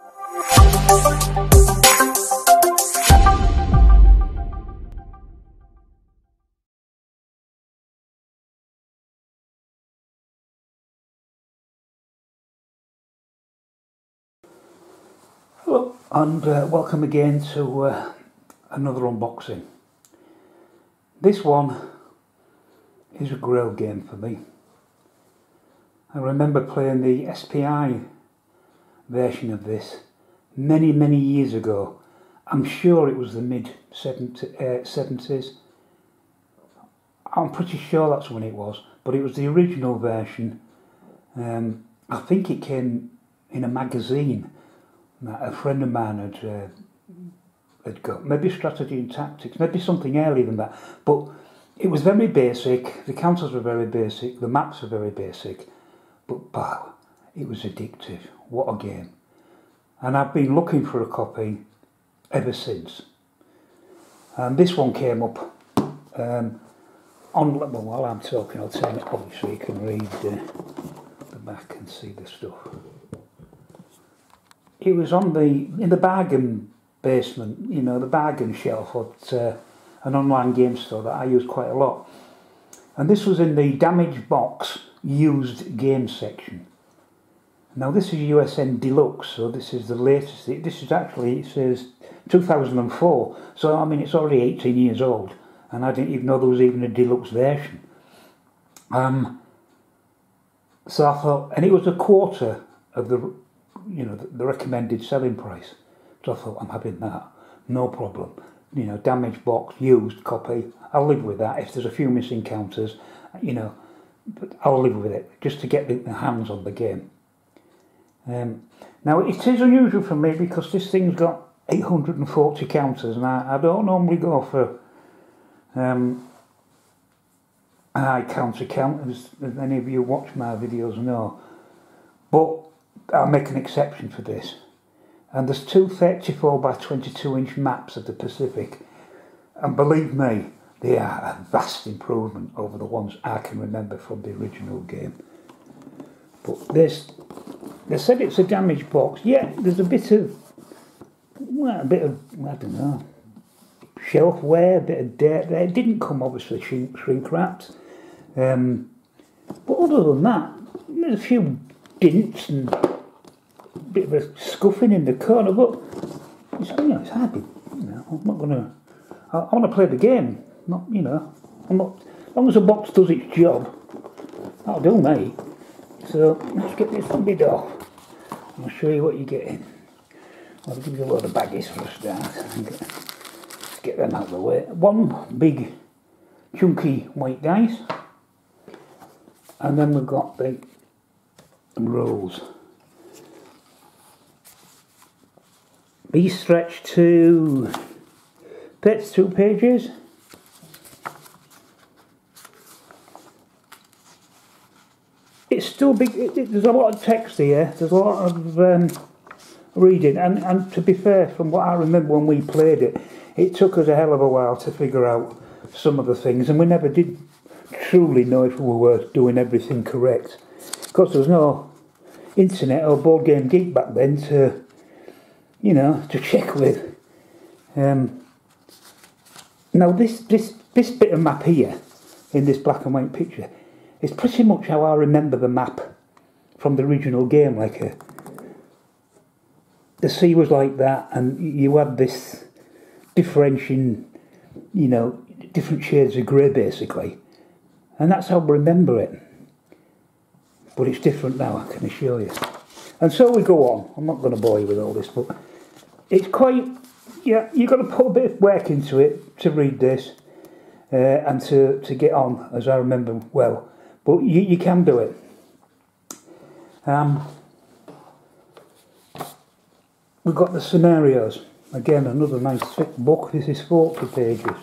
Hello and welcome again to another unboxing. This one is a grail game for me. I remember playing the SPI version of this many years ago. I'm sure it was the mid 70s. I'm pretty sure that's when it was, but it was the original version. I think it came in a magazine that a friend of mine had got, maybe Strategy and Tactics, maybe something earlier than that, but it was very basic. The counters were very basic, the maps were very basic, but wow, it was addictive. What a game. And I've been looking for a copy ever since, and this one came up on, well, while I'm talking I'll turn it on so you can read the back and see the stuff. It was on in the bargain basement, you know, the bargain shelf at an online game store that I use quite a lot. And this was in the damaged box used game section. Now this is USN Deluxe, so this is the latest. This is actually, it says 2004, so I mean it's already 18 years old, and I didn't even know there was even a deluxe version. So I thought, and it was a quarter of the, you know, the recommended selling price. So I thought, I'm having that, no problem. You know, damaged box, used copy, I'll live with that. If there's a few missing counters, you know, but I'll live with it, just to get the hands on the game. Now it is unusual for me because this thing's got 840 counters, and I don't normally go for a high counter count, as any of you watch my videos know. But I'll make an exception for this. And there's two 34 by 22 inch maps of the Pacific, and believe me, they are a vast improvement over the ones I can remember from the original game. But this, they said it's a damaged box. Yeah, there's a bit of, well, I don't know, shelf wear, a bit of dirt there. It didn't come obviously shrink wrapped. But other than that, there's a few dents and bit of a scuffing in the corner, but it's, you know, it's hard to, you know, I'm not gonna, I want to play the game, not, you know, I'm not, as long as the box does its job, that'll do me. So let's get this lid off, and I'll show you what you're getting. I'll give you a load of baggies for a start. Let's get them out of the way. One big chunky white dice, and then we've got the rolls. These stretch to 32 pages. It's still big. There's a lot of text here. There's a lot of reading, and to be fair, from what I remember when we played it, it took us a hell of a while to figure out some of the things, and we never did truly know if we were doing everything correct, because there was no internet or Board Game Geek back then to, you know, to check with. Now this bit of map here, in this black and white picture, is pretty much how I remember the map from the original game. Like the sea was like that, and you had this differentiating, you know, different shades of grey basically, and that's how I remember it. But it's different now, I can assure you. And so we go on. I'm not going to bore you with all this, but it's quite, yeah, you've got to put a bit of work into it to read this and to get on, as I remember well. But you can do it. We've got the scenarios. Again, another nice thick book. This is 40 pages.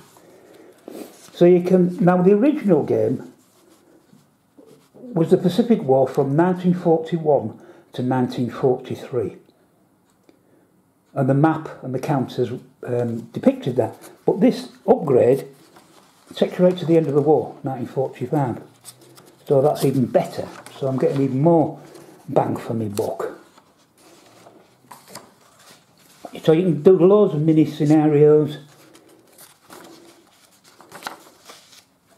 So you can, now the original game was the Pacific War from 1941 to 1943. And the map and the counters depicted that. But this upgrade takes you right to the end of the war, 1945. So that's even better. So I'm getting even more bang for my buck. So you can do loads of mini scenarios.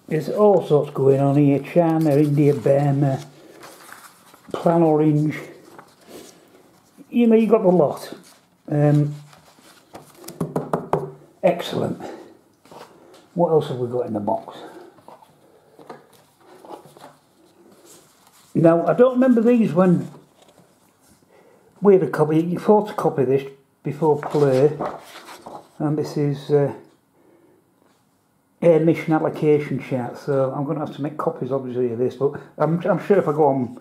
There's all sorts going on here. China, India, Burma, Plan Orange. You know, you got the lot. Excellent. What else have we got in the box? Now, I don't remember these when we had a copy. You photocopy this before play, and this is air mission allocation chart. So I'm going to have to make copies, obviously, of this. But I'm sure if I go on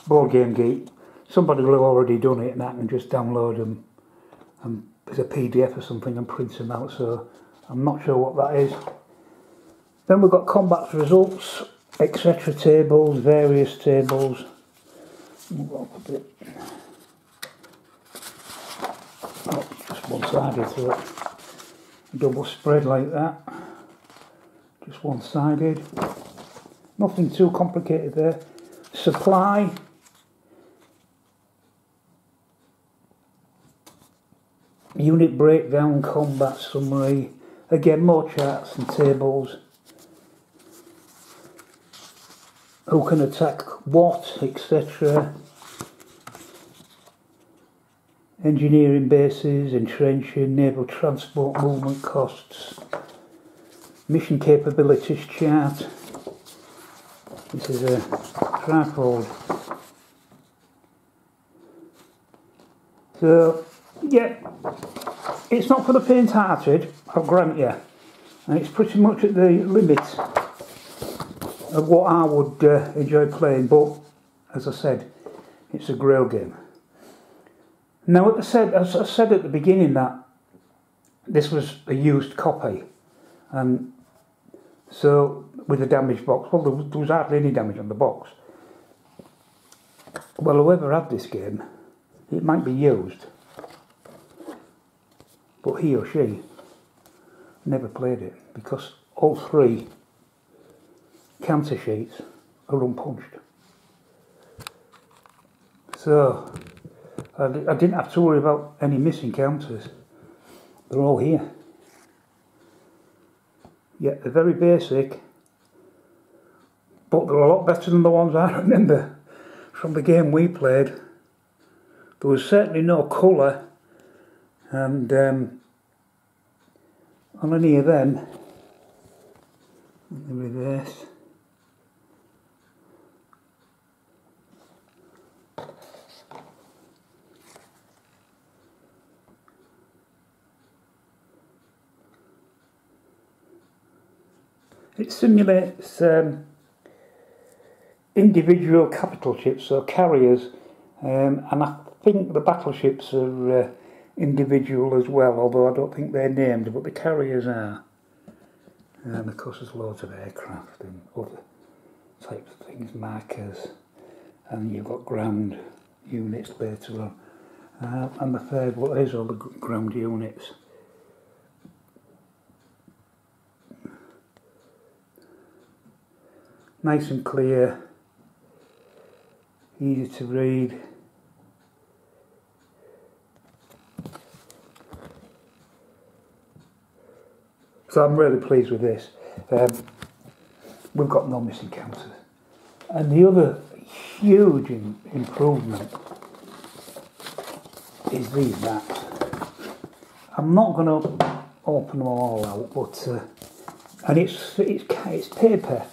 Board Game Geek, somebody will have already done it, and I can just download them as a PDF or something and print them out. So I'm not sure what that is. Then we've got combat results, etc. tables, various tables. Oh, just one-sided, so double spread like that. Just one-sided. Nothing too complicated there. Supply. Unit breakdown, combat summary. Again, more charts and tables. Who can attack what, etc. Engineering bases, entrenching, naval transport movement costs. Mission capabilities chart. This is a trifold. So, yeah, it's not for the faint-hearted, I'll grant you. And it's pretty much at the limit of what I would enjoy playing, but as I said, it's a grail game. Now, as I said at the beginning that this was a used copy, and so with a damaged box, well, there was hardly any damage on the box. Well, whoever had this game, it might be used, but he or she never played it because all three counter sheets are unpunched. So I didn't have to worry about any missing counters. They're all here. Yeah, they're very basic, but they're a lot better than the ones I remember from the game we played. There was certainly no colour, and on any of them, let me reverse. It simulates individual capital ships, so carriers, and I think the battleships are individual as well, although I don't think they're named, but the carriers are. And of course there's loads of aircraft and other types of things, markers, and you've got ground units later on. And the third, well, there's all the ground units. Nice and clear, easy to read. So I'm really pleased with this. We've got no missing counters. And the other huge improvement is these maps. I'm not going to open them all out, but and it's paper,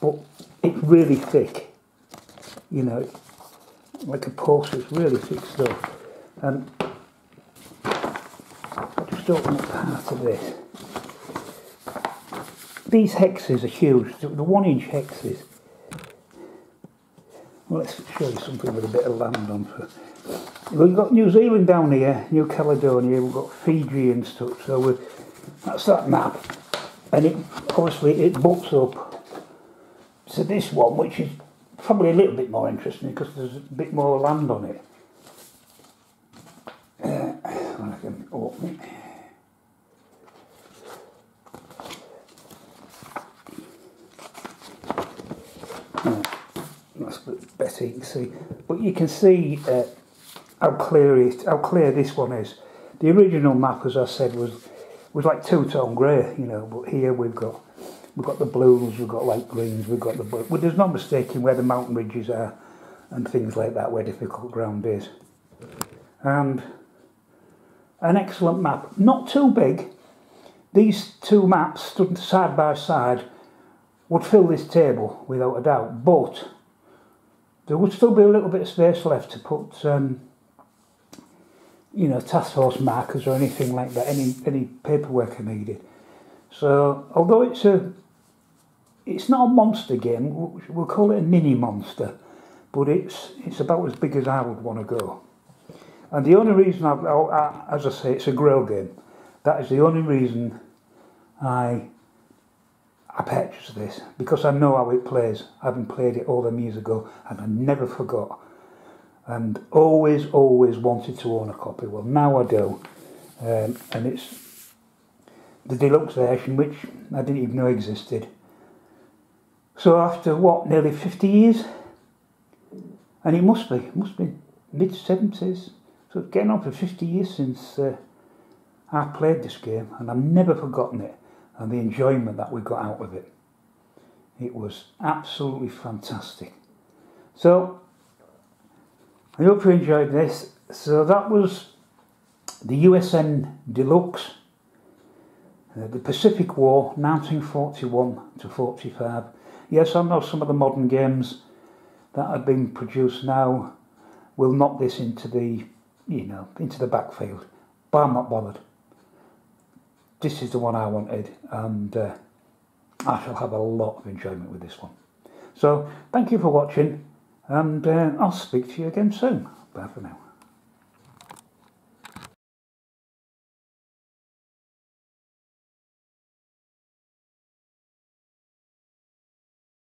but it's really thick. You know, like a poster. It's really thick stuff. And I'll just open up part of this. These hexes are huge. The 1-inch hexes. Well, let's show you something with a bit of land on. We've got New Zealand down here, New Caledonia, we've got Fiji and stuff, so that's that map. And it obviously it butts up to this one, which is probably a little bit more interesting because there's a bit more land on it. I can open it. That's a bit better, you can see, but you can see how clear this one is. The original map, as I said, was like two-tone grey, you know, but here we've got the blues, we've got light greens, we've got the blue. Well, there's no mistaking where the mountain ridges are and things like that, where difficult ground is. And an excellent map, not too big. These two maps stood side by side would fill this table without a doubt, but there would still be a little bit of space left to put you know, task force markers or anything like that, any paperwork I needed. So although it's not a monster game, we'll call it a mini monster, but it's about as big as I would want to go. And the only reason as I say, it's a Grail game. That is the only reason I purchased this, because I know how it plays, having played it all them years ago, and I never forgot. And always wanted to own a copy. Well, now I do, and it's the deluxe version, which I didn't even know existed. So after what, nearly 50 years, and it must be mid-70s. So it's getting on for 50 years since I played this game, and I've never forgotten it, and the enjoyment that we got out of it. It was absolutely fantastic. So I hope you enjoyed this. So that was the USN Deluxe, the Pacific War, 1941 to 45. Yes, I know some of the modern games that have been produced now will knock this into the, you know, into the backfield, but I'm not bothered. This is the one I wanted, and I shall have a lot of enjoyment with this one. So thank you for watching, and I'll speak to you again soon. Bye for now.